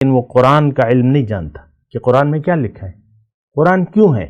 لیکن وہ قرآن کا علم نہیں جانتا کہ قرآن میں کیا لکھا ہے، قرآن کیوں ہے۔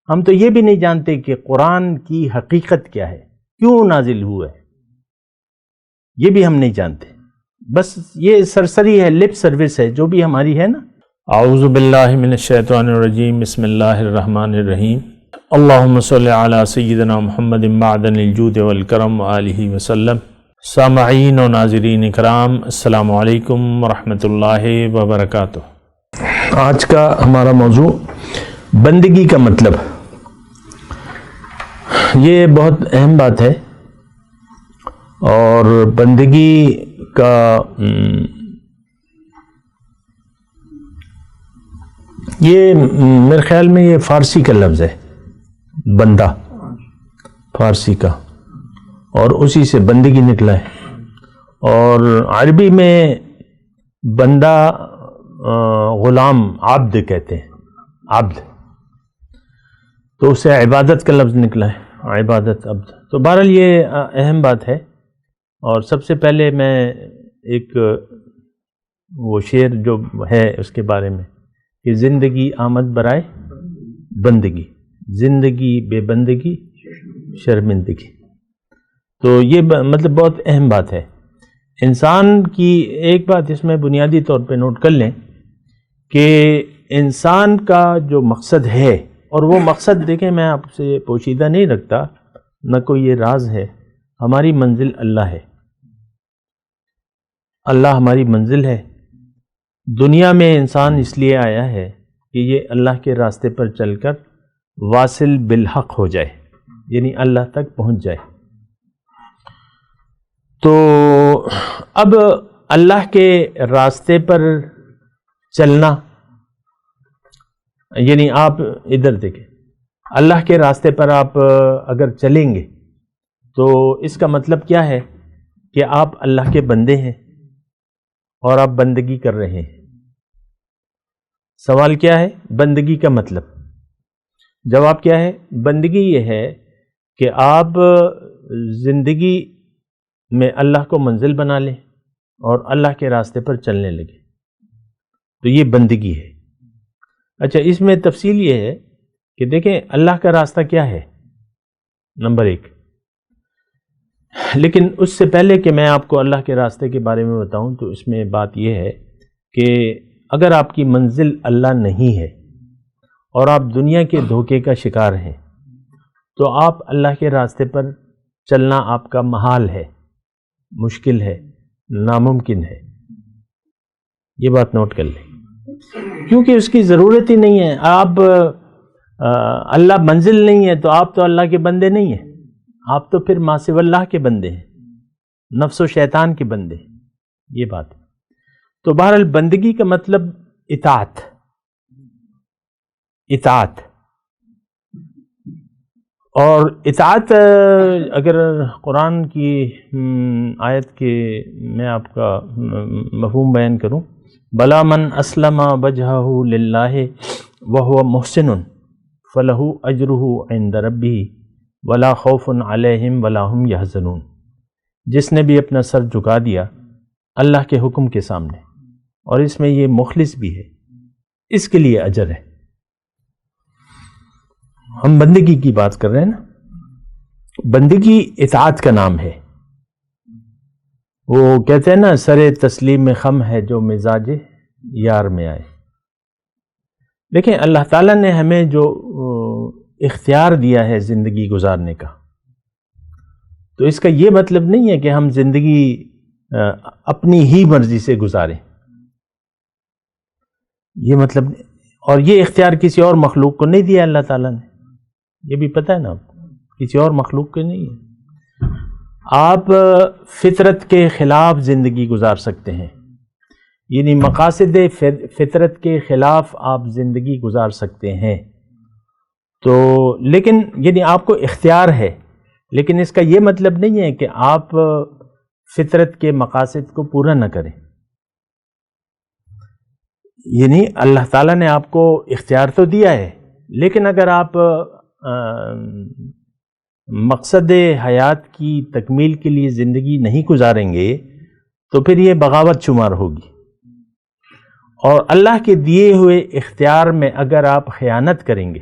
ہم تو یہ بھی نہیں جانتے کہ قرآن کی حقیقت کیا ہے، کیوں نازل ہوا ہے، یہ بھی ہم نہیں جانتے۔ بس یہ سرسری ہے، لپ سروس ہے جو بھی ہماری ہے نا۔ اعوذ باللہ من الشیطان الرجیم، بسم اللہ الرحمن الرحیم۔ اللہم صلی علی سیدنا محمد معدن الجود والکرم وآلہ وسلم۔ سامعین و ناظرین اکرام، السلام علیکم ورحمۃ اللہ وبرکاتہ۔ آج کا ہمارا موضوع بندگی کا مطلب، یہ بہت اہم بات ہے، اور بندگی کا یہ میرے خیال میں یہ فارسی کا لفظ ہے، بندہ فارسی کا، اور اسی سے بندگی نکلا ہے۔ اور عربی میں بندہ غلام عبد کہتے ہیں، عبد، تو اس سے عبادت کا لفظ نکلا ہے، عبادت عبد۔ تو بہرحال یہ اہم بات ہے، اور سب سے پہلے میں ایک وہ شعر جو ہے اس کے بارے میں کہ زندگی آمد برائے بندگی، زندگی بے بندگی شرمندگی۔ تو یہ مطلب بہت اہم بات ہے۔ انسان کی ایک بات اس میں بنیادی طور پہ نوٹ کر لیں کہ انسان کا جو مقصد ہے، اور وہ مقصد دیکھیں میں آپ سے پوشیدہ نہیں رکھتا، نہ کوئی یہ راز ہے، ہماری منزل اللہ ہے، اللہ ہماری منزل ہے۔ دنیا میں انسان اس لیے آیا ہے کہ یہ اللہ کے راستے پر چل کر واصل بالحق ہو جائے، یعنی اللہ تک پہنچ جائے۔ تو اب اللہ کے راستے پر چلنا، یعنی آپ ادھر دیکھیں، اللہ کے راستے پر آپ اگر چلیں گے تو اس کا مطلب کیا ہے کہ آپ اللہ کے بندے ہیں اور آپ بندگی کر رہے ہیں۔ سوال کیا ہے؟ بندگی کا مطلب۔ جواب کیا ہے؟ بندگی یہ ہے کہ آپ زندگی میں اللہ کو منزل بنا لیں اور اللہ کے راستے پر چلنے لگے، تو یہ بندگی ہے۔ اچھا، اس میں تفصیل یہ ہے کہ دیکھیں اللہ کا راستہ کیا ہے، نمبر ایک۔ لیکن اس سے پہلے کہ میں آپ کو اللہ کے راستے کے بارے میں بتاؤں، تو اس میں بات یہ ہے کہ اگر آپ کی منزل اللہ نہیں ہے اور آپ دنیا کے دھوکے کا شکار ہیں، تو آپ اللہ کے راستے پر چلنا آپ کا محال ہے، مشکل ہے، ناممکن ہے۔ یہ بات نوٹ کر لیں، کیونکہ اس کی ضرورت ہی نہیں ہے۔ آپ اللہ منزل نہیں ہے تو آپ تو اللہ کے بندے نہیں ہیں، آپ تو پھر ما سوی اللہ کے بندے ہیں، نفس و شیطان کے بندے ہیں۔ یہ بات ہے۔ تو بہرحال بندگی کا مطلب اطاعت، اطاعت، اور اطاعت اگر قرآن کی آیت کے میں آپ کا مفہوم بیان کروں، بلا من اسلم وجہہ للہ وہو محسن فلہ اجرہ عند ربہ ولا خوف علیہم ولا ہم یحزنون۔ جس نے بھی اپنا سر جھکا دیا اللہ کے حکم کے سامنے، اور اس میں یہ مخلص بھی ہے، اس کے لیے اجر ہے۔ ہم بندگی کی بات کر رہے ہیں نا، بندگی اطاعت کا نام ہے۔ وہ کہتے ہیں نا، سر تسلیم میں خم ہے جو مزاج یار میں آئے۔ دیکھیں اللہ تعالیٰ نے ہمیں جو اختیار دیا ہے زندگی گزارنے کا، تو اس کا یہ مطلب نہیں ہے کہ ہم زندگی اپنی ہی مرضی سے گزاریں، یہ مطلب، اور یہ اختیار کسی اور مخلوق کو نہیں دیا اللہ تعالیٰ نے، یہ بھی پتہ ہے نا آپ کو، کسی اور مخلوق کو نہیں ہے۔ آپ فطرت کے خلاف زندگی گزار سکتے ہیں، یعنی مقاصد فطرت کے خلاف آپ زندگی گزار سکتے ہیں، تو لیکن یعنی آپ کو اختیار ہے، لیکن اس کا یہ مطلب نہیں ہے کہ آپ فطرت کے مقاصد کو پورا نہ کریں۔ یعنی اللہ تعالیٰ نے آپ کو اختیار تو دیا ہے، لیکن اگر آپ مقصد حیات کی تکمیل کے لیے زندگی نہیں گزاریں گے تو پھر یہ بغاوت شمار ہوگی، اور اللہ کے دیے ہوئے اختیار میں اگر آپ خیانت کریں گے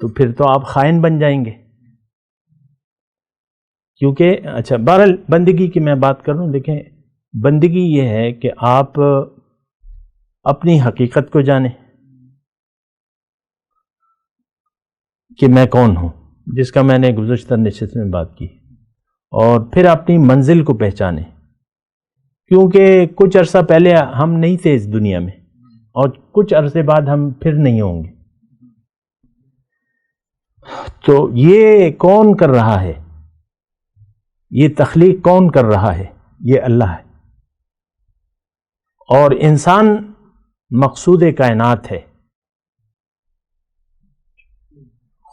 تو پھر تو آپ خائن بن جائیں گے. کیونکہ اچھا بہرحال بندگی کی میں بات کروں. دیکھیں بندگی یہ ہے کہ آپ اپنی حقیقت کو جانیں کہ میں کون ہوں، جس کا میں نے گزشتہ نشست میں بات کی، اور پھر اپنی منزل کو پہچانیں. کیونکہ کچھ عرصہ پہلے ہم نہیں تھے اس دنیا میں، اور کچھ عرصے بعد ہم پھر نہیں ہوں گے. تو یہ کون کر رہا ہے، یہ تخلیق کون کر رہا ہے؟ یہ اللہ ہے. اور انسان مقصود کائنات ہے،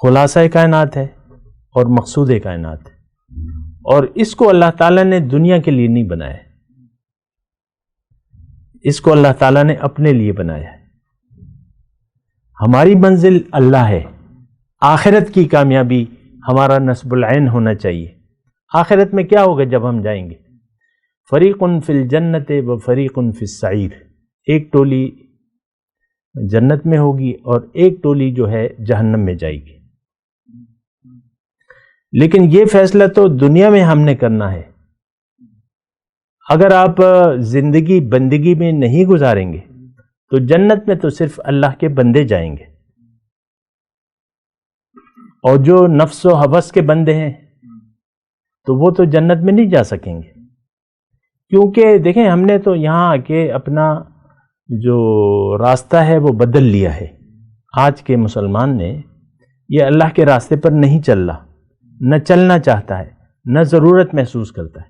خلاصہ کائنات ہے اور مقصود کائنات ہے. اور اس کو اللہ تعالیٰ نے دنیا کے لیے نہیں بنایا ہے، اس کو اللہ تعالیٰ نے اپنے لیے بنایا ہے. ہماری منزل اللہ ہے. آخرت کی کامیابی ہمارا نصب العین ہونا چاہیے. آخرت میں کیا ہوگا جب ہم جائیں گے؟ فریق فی الجنت و فریق فی السعیر. ایک ٹولی جنت میں ہوگی اور ایک ٹولی جو ہے جہنم میں جائے گی. لیکن یہ فیصلہ تو دنیا میں ہم نے کرنا ہے. اگر آپ زندگی بندگی میں نہیں گزاریں گے تو جنت میں تو صرف اللہ کے بندے جائیں گے، اور جو نفس و ہوس کے بندے ہیں تو وہ تو جنت میں نہیں جا سکیں گے. کیونکہ دیکھیں ہم نے تو یہاں آ کے اپنا جو راستہ ہے وہ بدل لیا ہے. آج کے مسلمان نے یہ اللہ کے راستے پر نہیں چل رہا، نہ چلنا چاہتا ہے، نہ ضرورت محسوس کرتا ہے،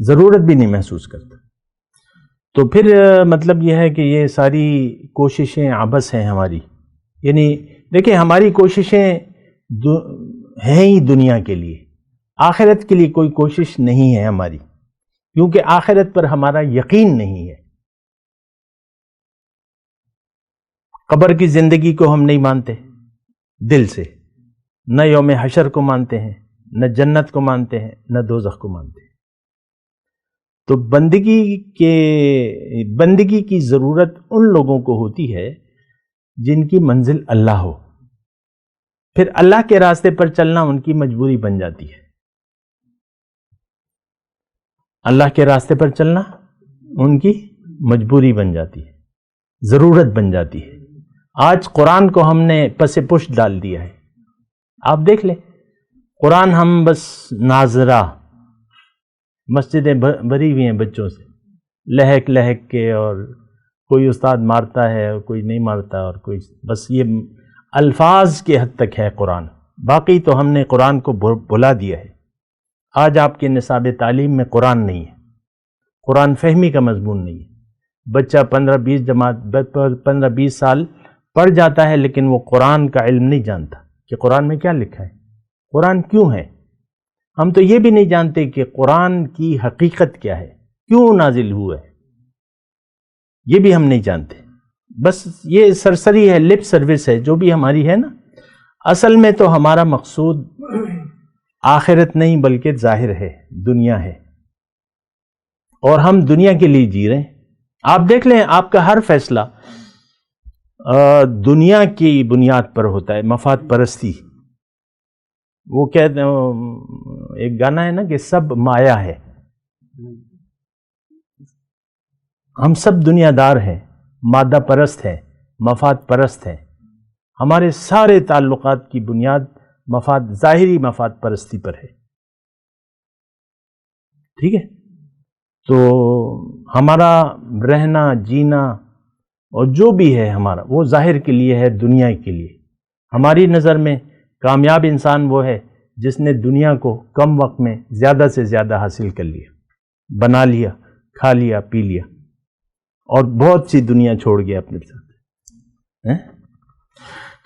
ضرورت بھی نہیں محسوس کرتا. تو پھر مطلب یہ ہے کہ یہ ساری کوششیں عبث ہیں ہماری. یعنی دیکھیں ہماری کوششیں ہیں ہی دنیا کے لیے، آخرت کے لیے کوئی کوشش نہیں ہے ہماری، کیونکہ آخرت پر ہمارا یقین نہیں ہے. قبر کی زندگی کو ہم نہیں مانتے دل سے، نہ یوم حشر کو مانتے ہیں، نہ جنت کو مانتے ہیں، نہ دوزخ کو مانتے ہیں. تو بندگی کی ضرورت ان لوگوں کو ہوتی ہے جن کی منزل اللہ ہو. پھر اللہ کے راستے پر چلنا ان کی مجبوری بن جاتی ہے. اللہ کے راستے پر چلنا ان کی مجبوری بن جاتی ہے، ضرورت بن جاتی ہے. آج قرآن کو ہم نے پس پشت ڈال دیا ہے. آپ دیکھ لیں قرآن ہم بس ناظرہ، مسجدیں بھری ہوئی ہیں بچوں سے لہک لہک کے، اور کوئی استاد مارتا ہے اور کوئی نہیں مارتا، اور کوئی بس یہ الفاظ کے حد تک ہے قرآن. باقی تو ہم نے قرآن کو بھلا دیا ہے. آج آپ کے نصاب تعلیم میں قرآن نہیں ہے، قرآن فہمی کا مضمون نہیں ہے. بچہ 15-20 سال پڑھ جاتا ہے لیکن وہ قرآن کا علم نہیں جانتا کہ قرآن میں کیا لکھا ہے، قرآن کیوں ہے. ہم تو یہ بھی نہیں جانتے کہ قرآن کی حقیقت کیا ہے، کیوں نازل ہوا ہے، یہ بھی ہم نہیں جانتے. بس یہ سرسری ہے، لپ سروس ہے جو بھی ہماری ہے نا. اصل میں تو ہمارا مقصود آخرت نہیں بلکہ ظاہر ہے، دنیا ہے، اور ہم دنیا کے لیے جی رہے ہیں. آپ دیکھ لیں آپ کا ہر فیصلہ دنیا کی بنیاد پر ہوتا ہے، مفاد پرستی. وہ کہتے ہیں ایک گانا ہے نا کہ سب مایا ہے. ہم سب دنیا دار ہیں، مادہ پرست ہیں، مفاد پرست ہیں. ہمارے سارے تعلقات کی بنیاد ظاہری مفاد پرستی پر ہے. ٹھیک ہے؟ تو ہمارا رہنا جینا اور جو بھی ہے ہمارا وہ ظاہر کے لیے ہے، دنیا کے لیے. ہماری نظر میں کامیاب انسان وہ ہے جس نے دنیا کو کم وقت میں زیادہ سے زیادہ حاصل کر لیا، بنا لیا، کھا لیا، پی لیا، اور بہت سی دنیا چھوڑ گیا اپنے ساتھ.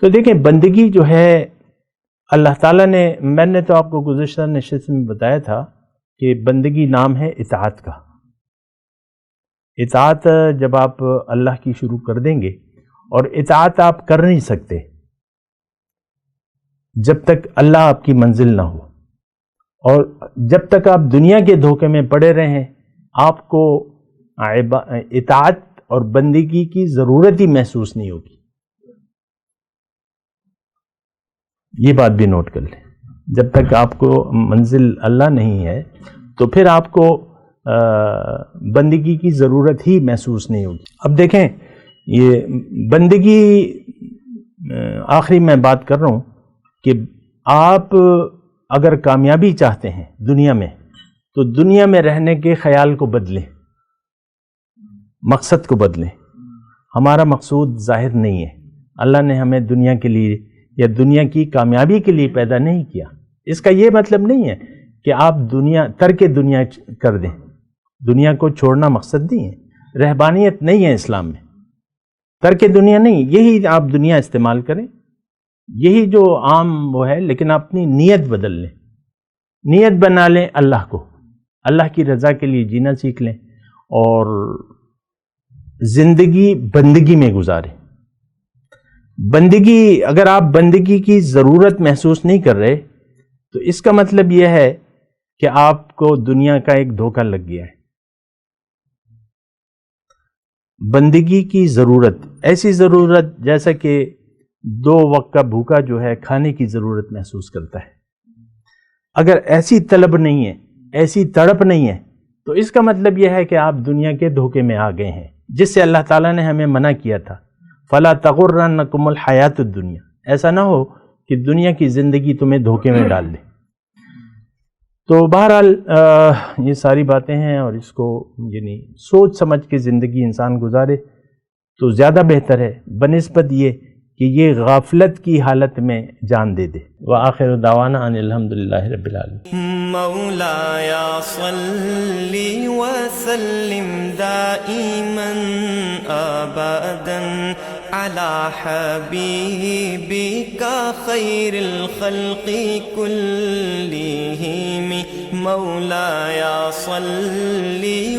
تو دیکھیں بندگی جو ہے اللہ تعالیٰ نے، میں نے تو آپ کو گزشتہ نشست میں بتایا تھا کہ بندگی نام ہے اطاعت کا. اطاعت جب آپ اللہ کی شروع کر دیں گے، اور اطاعت آپ کر نہیں سکتے جب تک اللہ آپ کی منزل نہ ہو، اور جب تک آپ دنیا کے دھوکے میں پڑے رہیں آپ کو اطاعت اور بندگی کی ضرورت ہی محسوس نہیں ہوگی. یہ بات بھی نوٹ کر لیں. جب تک آپ کو منزل اللہ نہیں ہے تو پھر آپ کو بندگی کی ضرورت ہی محسوس نہیں ہوگی. اب دیکھیں یہ بندگی، آخری میں بات کر رہا ہوں کہ آپ اگر کامیابی چاہتے ہیں دنیا میں تو دنیا میں رہنے کے خیال کو بدلیں، مقصد کو بدلیں. ہمارا مقصود ظاہر نہیں ہے. اللہ نے ہمیں دنیا کے لیے یا دنیا کی کامیابی کے لیے پیدا نہیں کیا. اس کا یہ مطلب نہیں ہے کہ آپ ترک دنیا کر دیں. دنیا کو چھوڑنا مقصد نہیں ہے. رہبانیت نہیں ہے اسلام میں. ترک دنیا نہیں، یہی آپ دنیا استعمال کریں، یہی جو عام وہ ہے، لیکن اپنی نیت بدل لیں. نیت بنا لیں اللہ کو، اللہ کی رضا کے لیے جینا سیکھ لیں اور زندگی بندگی میں گزاریں. بندگی، اگر آپ بندگی کی ضرورت محسوس نہیں کر رہے تو اس کا مطلب یہ ہے کہ آپ کو دنیا کا ایک دھوکہ لگ گیا ہے. بندگی کی ضرورت، ایسی ضرورت جیسا کہ 2 وقت کا بھوکا جو ہے کھانے کی ضرورت محسوس کرتا ہے. اگر ایسی طلب نہیں ہے، ایسی تڑپ نہیں ہے تو اس کا مطلب یہ ہے کہ آپ دنیا کے دھوکے میں آ گئے ہیں، جس سے اللہ تعالیٰ نے ہمیں منع کیا تھا. فَلَا تَغُرَّنَّكُمُ الْحَيَاةُ الدُّنْيَا. ایسا نہ ہو کہ دنیا کی زندگی تمہیں دھوکے میں ڈال دے. تو بہرحال یہ ساری باتیں ہیں اور اس کو یعنی سوچ سمجھ کے زندگی انسان گزارے تو زیادہ بہتر ہے بنسبت یہ کہ یہ غفلت کی حالت میں جان دے دے. وآخر دعوانا ان الحمدللہ رب العالمین. مولایا صلی وسلم دائما ابدا على حبيبك خير الخلق كلهم. مولایا صلی